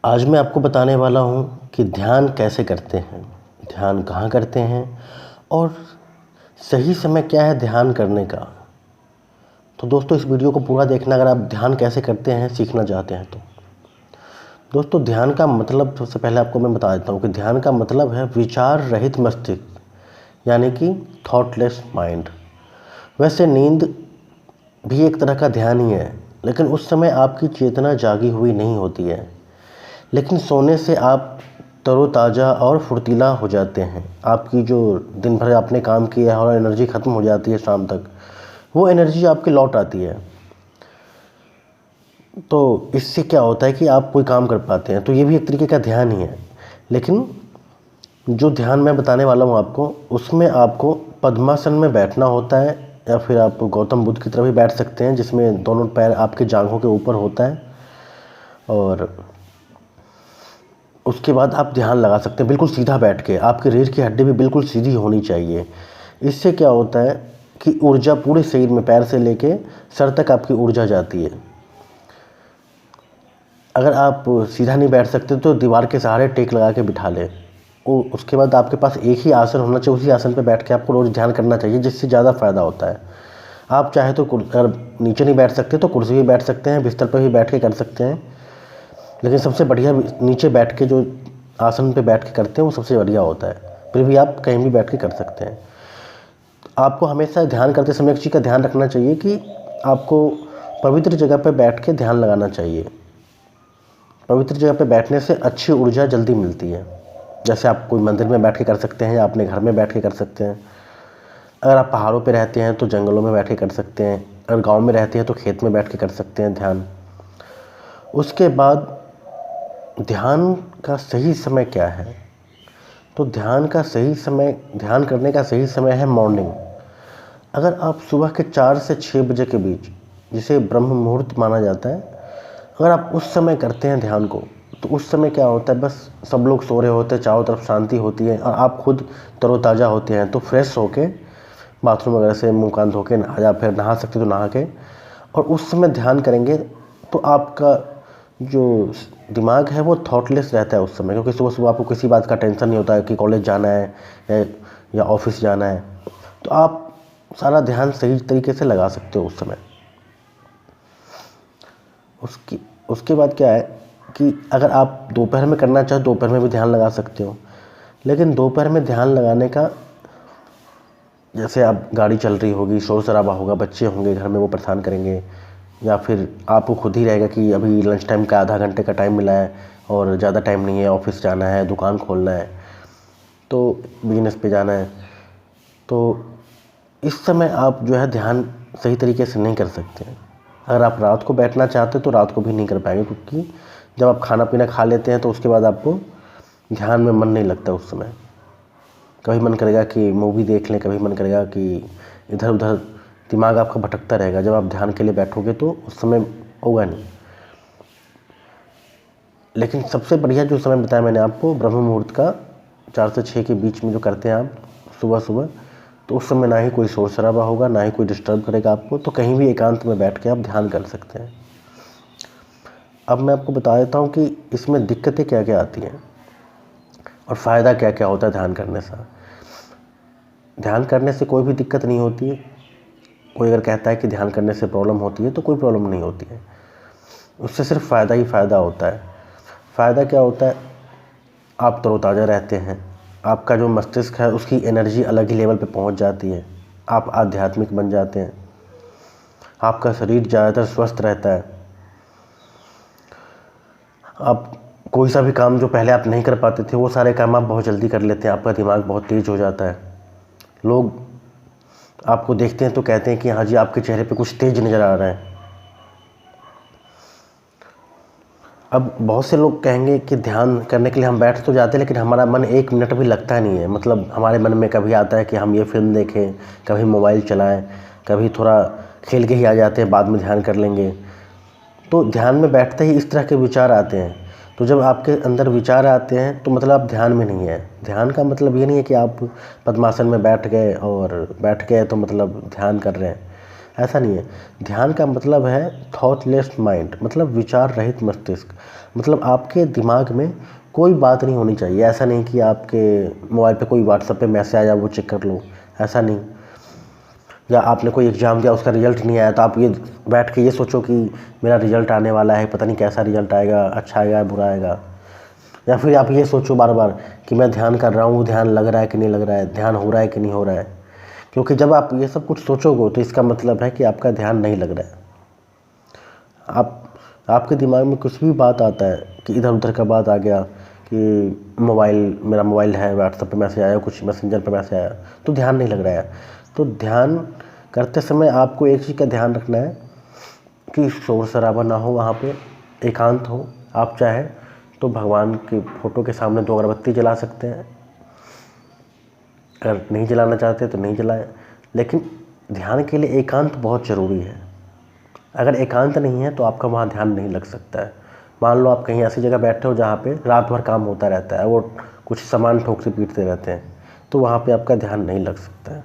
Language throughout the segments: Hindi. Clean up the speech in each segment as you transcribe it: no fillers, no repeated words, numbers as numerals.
आज मैं आपको बताने वाला हूँ कि ध्यान कैसे करते हैं, ध्यान कहाँ करते हैं और सही समय क्या है ध्यान करने का। तो दोस्तों इस वीडियो को पूरा देखना अगर आप ध्यान कैसे करते हैं सीखना चाहते हैं तो। दोस्तों ध्यान का मतलब सबसे पहले आपको मैं बता देता हूँ कि ध्यान का मतलब है विचार रहित मस्तिष्क, यानी कि थॉटलेस माइंड। वैसे नींद भी एक तरह का ध्यान ही है, लेकिन उस समय आपकी चेतना जागी हुई नहीं होती है। लेकिन सोने से आप तरोताज़ा और फुर्तीला हो जाते हैं। आपकी जो दिन भर आपने काम किया है और एनर्जी ख़त्म हो जाती है शाम तक, वो एनर्जी आपकी लौट आती है। तो इससे क्या होता है कि आप कोई काम कर पाते हैं। तो ये भी एक तरीके का ध्यान ही है। लेकिन जो ध्यान मैं बताने वाला हूँ आपको, उसमें आपको पद्मासन में बैठना होता है, या फिर आप गौतम बुद्ध की तरह भी बैठ सकते हैं, जिसमें दोनों पैर आपके जांघों के ऊपर होता है। और उसके बाद आप ध्यान लगा सकते हैं बिल्कुल सीधा बैठ के। आपके रीढ़ की हड्डी भी बिल्कुल सीधी होनी चाहिए। इससे क्या होता है कि ऊर्जा पूरे शरीर में, पैर से लेके सर तक आपकी ऊर्जा जाती है। अगर आप सीधा नहीं बैठ सकते तो दीवार के सहारे टेक लगा के बिठा लें। उसके बाद आपके पास एक ही आसन होना चाहिए, उसी आसन पर बैठ के आपको रोज़ ध्यान करना चाहिए, जिससे ज़्यादा फ़ायदा होता है। आप चाहे तो अगर नीचे नहीं बैठ सकते तो कुर्सी भी बैठ सकते हैं, बिस्तर पर भी बैठ के कर सकते हैं। लेकिन सबसे बढ़िया नीचे बैठ के जो आसन पे बैठ के करते हैं वो सबसे बढ़िया होता है। फिर भी आप कहीं भी बैठ के कर सकते हैं। आपको हमेशा ध्यान करते समय एक चीज़ का ध्यान रखना चाहिए कि आपको पवित्र जगह पर बैठ के ध्यान लगाना चाहिए। पवित्र जगह पर बैठने से अच्छी ऊर्जा जल्दी मिलती है। जैसे आप कोई मंदिर में बैठ के कर सकते हैं, या अपने घर में बैठ के कर सकते हैं। अगर आप पहाड़ों पर रहते हैं तो जंगलों में बैठ के कर सकते हैं। अगर गाँव में रहते हैं तो खेत में बैठ के कर सकते हैं ध्यान। उसके बाद ध्यान का सही समय क्या है? तो ध्यान करने का सही समय है मॉर्निंग। अगर आप सुबह के 4 से 6 बजे के बीच, जिसे ब्रह्म मुहूर्त माना जाता है, अगर आप उस समय करते हैं ध्यान को, तो उस समय क्या होता है, बस सब लोग सो रहे होते हैं, चारों तरफ शांति होती है और आप खुद तरोताज़ा होते हैं। तो फ्रेश होके बाथरूम वगैरह से मुँह कान धो के या फिर नहा सकते तो नहा के, और उस समय ध्यान करेंगे तो आपका जो दिमाग है वो थॉटलेस रहता है उस समय। क्योंकि सुबह सुबह आपको किसी बात का टेंशन नहीं होता है कि कॉलेज जाना है या ऑफिस जाना है। तो आप सारा ध्यान सही तरीके से लगा सकते हो उस समय। उसके बाद क्या है कि अगर आप दोपहर में करना चाहो दोपहर में भी ध्यान लगा सकते हो। लेकिन दोपहर में ध्यान लगाने का, जैसे आप गाड़ी चल रही होगी, शोर शराबा होगा, बच्चे होंगे घर में, वो परेशान करेंगे, या फिर आपको खुद ही रहेगा कि अभी लंच टाइम का आधा घंटे का टाइम मिला है और ज़्यादा टाइम नहीं है, ऑफिस जाना है, दुकान खोलना है, तो बिजनेस पे जाना है। तो इस समय आप जो है ध्यान सही तरीके से नहीं कर सकते हैं। अगर आप रात को बैठना चाहते तो रात को भी नहीं कर पाएंगे, क्योंकि जब आप खाना पीना खा लेते हैं तो उसके बाद आपको ध्यान में मन नहीं लगता उस समय। कभी मन करेगा कि मूवी देख लें, कभी मन करेगा कि इधर उधर दिमाग आपका भटकता रहेगा। जब आप ध्यान के लिए बैठोगे तो उस समय होगा नहीं। लेकिन सबसे बढ़िया जो समय बताया मैंने आपको, ब्रह्म मुहूर्त का 4 से 6 के बीच में जो करते हैं आप सुबह सुबह, तो उस समय ना ही कोई शोर शराबा होगा, ना ही कोई डिस्टर्ब करेगा आपको। तो कहीं भी एकांत में बैठ के आप ध्यान कर सकते हैं। अब मैं आपको बता देता हूँ कि इसमें दिक्कतें क्या क्या आती हैं और फ़ायदा क्या क्या होता है ध्यान करने से। ध्यान करने से कोई भी दिक्कत नहीं होती है। कोई अगर कहता है कि ध्यान करने से प्रॉब्लम होती है तो कोई प्रॉब्लम नहीं होती है। उससे सिर्फ फ़ायदा ही फ़ायदा होता है। फ़ायदा क्या होता है, आप तरोताज़ा रहते हैं, आपका जो मस्तिष्क है उसकी एनर्जी अलग ही लेवल पे पहुंच जाती है, आप आध्यात्मिक बन जाते हैं, आपका शरीर ज़्यादातर स्वस्थ रहता है। आप कोई सा भी काम जो पहले आप नहीं कर पाते थे वो सारे काम आप बहुत जल्दी कर लेते हैं। आपका दिमाग बहुत तेज़ हो जाता है। लोग आपको देखते हैं तो कहते हैं कि हाँ जी, आपके चेहरे पे कुछ तेज नज़र आ रहा है। अब बहुत से लोग कहेंगे कि ध्यान करने के लिए हम बैठ तो जाते हैं, लेकिन हमारा मन 1 मिनट भी लगता नहीं है। मतलब हमारे मन में कभी आता है कि हम ये फिल्म देखें, कभी मोबाइल चलाएं, कभी थोड़ा खेल के ही आ जाते हैं, बाद में ध्यान कर लेंगे। तो ध्यान में बैठते ही इस तरह के विचार आते हैं। तो जब आपके अंदर विचार आते हैं तो मतलब आप ध्यान में नहीं है। ध्यान का मतलब ये नहीं है कि आप पद्मासन में बैठ गए तो मतलब ध्यान कर रहे हैं। ऐसा नहीं है। ध्यान का मतलब है थॉटलेस माइंड, मतलब विचार रहित मस्तिष्क। मतलब आपके दिमाग में कोई बात नहीं होनी चाहिए। ऐसा नहीं कि आपके मोबाइल पे कोई व्हाट्सएप पे मैसेज आया वो चेक कर लो, ऐसा नहीं। या आपने कोई एग्ज़ाम दिया उसका रिज़ल्ट नहीं आया तो आप ये बैठ के ये सोचो कि मेरा रिज़ल्ट आने वाला है, पता नहीं कैसा रिज़ल्ट आएगा, अच्छा आएगा बुरा आएगा। या फिर आप ये सोचो बार बार कि मैं ध्यान कर रहा हूँ, ध्यान लग रहा है कि नहीं लग रहा है, ध्यान हो रहा है कि नहीं हो रहा है। क्योंकि जब आप ये सब कुछ सोचोगे तो इसका मतलब है कि आपका ध्यान नहीं लग रहा है। आपके दिमाग में कुछ भी बात आता है कि इधर उधर का बात आ गया कि मेरा मोबाइल है, व्हाट्सएप पे मैसेज आया, कुछ मैसेंजर पे मैसेज आया, तो ध्यान नहीं लग रहा है। तो ध्यान करते समय आपको एक चीज़ का ध्यान रखना है कि शोर शराबा ना हो, वहाँ पे एकांत हो। आप चाहे तो भगवान की फ़ोटो के सामने 2 अगरबत्ती जला सकते हैं, अगर नहीं जलाना चाहते तो नहीं जलाएं। लेकिन ध्यान के लिए एकांत बहुत ज़रूरी है। अगर एकांत नहीं है तो आपका वहाँ ध्यान नहीं लग सकता है। मान लो आप कहीं ऐसी जगह बैठे हो जहाँ पे रात भर काम होता रहता है, वो कुछ सामान ठोकते पीटते रहते हैं, तो वहाँ पे आपका ध्यान नहीं लग सकता है।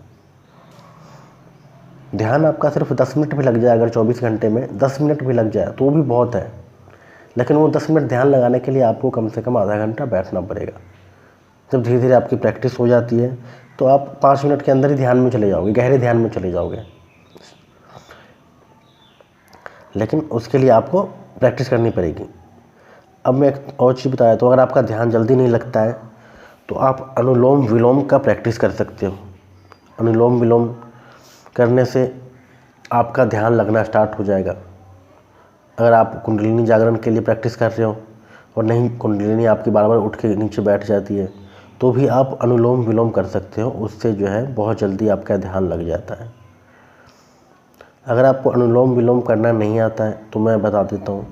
ध्यान आपका सिर्फ 10 मिनट भी लग जाए, अगर 24 घंटे में 10 मिनट भी लग जाए तो भी बहुत है। लेकिन वो 10 मिनट ध्यान लगाने के लिए आपको कम से कम आधा घंटा बैठना पड़ेगा। जब धीरे धीरे आपकी प्रैक्टिस हो जाती है तो आप 5 मिनट के अंदर ही ध्यान में चले जाओगे, गहरे ध्यान में चले जाओगे। लेकिन उसके लिए आपको प्रैक्टिस करनी पड़ेगी। अब मैं एक और चीज़ बताया, तो अगर आपका ध्यान जल्दी नहीं लगता है तो आप अनुलोम विलोम का प्रैक्टिस कर सकते हो। अनुलोम विलोम करने से आपका ध्यान लगना स्टार्ट हो जाएगा। अगर आप कुंडलिनी जागरण के लिए प्रैक्टिस कर रहे हो और नहीं, कुंडलिनी आपकी बार बार उठ के नीचे बैठ जाती है, तो भी आप अनुलोम विलोम कर सकते हो। उससे जो है बहुत जल्दी आपका ध्यान लग जाता है। अगर आपको अनुलोम विलोम करना नहीं आता है तो मैं बता देता हूँ।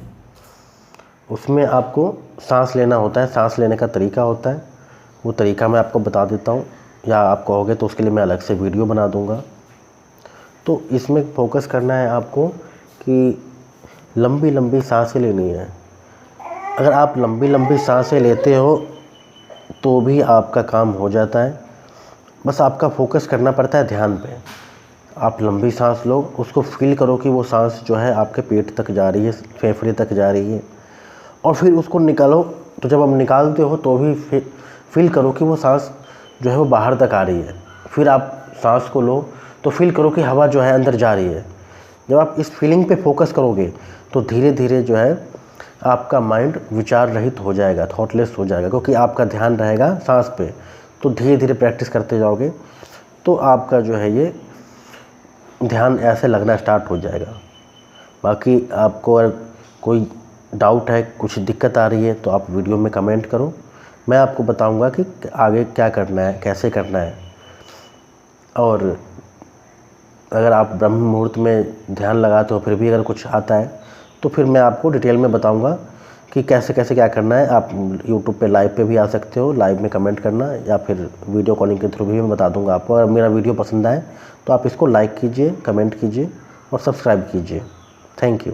उसमें आपको सांस लेना होता है, सांस लेने का तरीका होता है, वो तरीका मैं आपको बता देता हूँ, या आप कहोगे तो उसके लिए मैं अलग से वीडियो बना दूँगा। तो इसमें फोकस करना है आपको कि लंबी लंबी सांसें लेनी है। अगर आप लंबी लंबी सांसें लेते हो तो भी आपका काम हो जाता है। बस आपका फोकस करना पड़ता है ध्यान पे। आप लंबी सांस लो, उसको फील करो कि वो सांस जो है आपके पेट तक जा रही है, फेफड़े तक जा रही है, और फिर उसको निकालो। तो जब आप निकालते हो तो भी फील करो कि वो सांस जो है वो बाहर तक आ रही है। फिर आप सांस को लो तो फील करो कि हवा जो है अंदर जा रही है। जब आप इस फीलिंग पे फोकस करोगे तो धीरे धीरे जो है आपका माइंड विचार रहित हो जाएगा, थॉटलेस हो जाएगा, क्योंकि आपका ध्यान रहेगा सांस पे। तो धीरे धीरे प्रैक्टिस करते जाओगे तो आपका जो है ये ध्यान ऐसे लगना स्टार्ट हो जाएगा। बाकी आपको अगर कोई डाउट है, कुछ दिक्कत आ रही है, तो आप वीडियो में कमेंट करो, मैं आपको बताऊंगा कि आगे क्या करना है, कैसे करना है। और अगर आप ब्रह्म मुहूर्त में ध्यान लगाते हो फिर भी अगर कुछ आता है तो फिर मैं आपको डिटेल में बताऊंगा कि कैसे कैसे क्या करना है। आप यूट्यूब पे लाइव पे भी आ सकते हो, लाइव में कमेंट करना, या फिर वीडियो कॉलिंग के थ्रू भी मैं बता दूंगा आपको। अगर मेरा वीडियो पसंद आए तो आप इसको लाइक कीजिए, कमेंट कीजिए और सब्सक्राइब कीजिए। Thank you.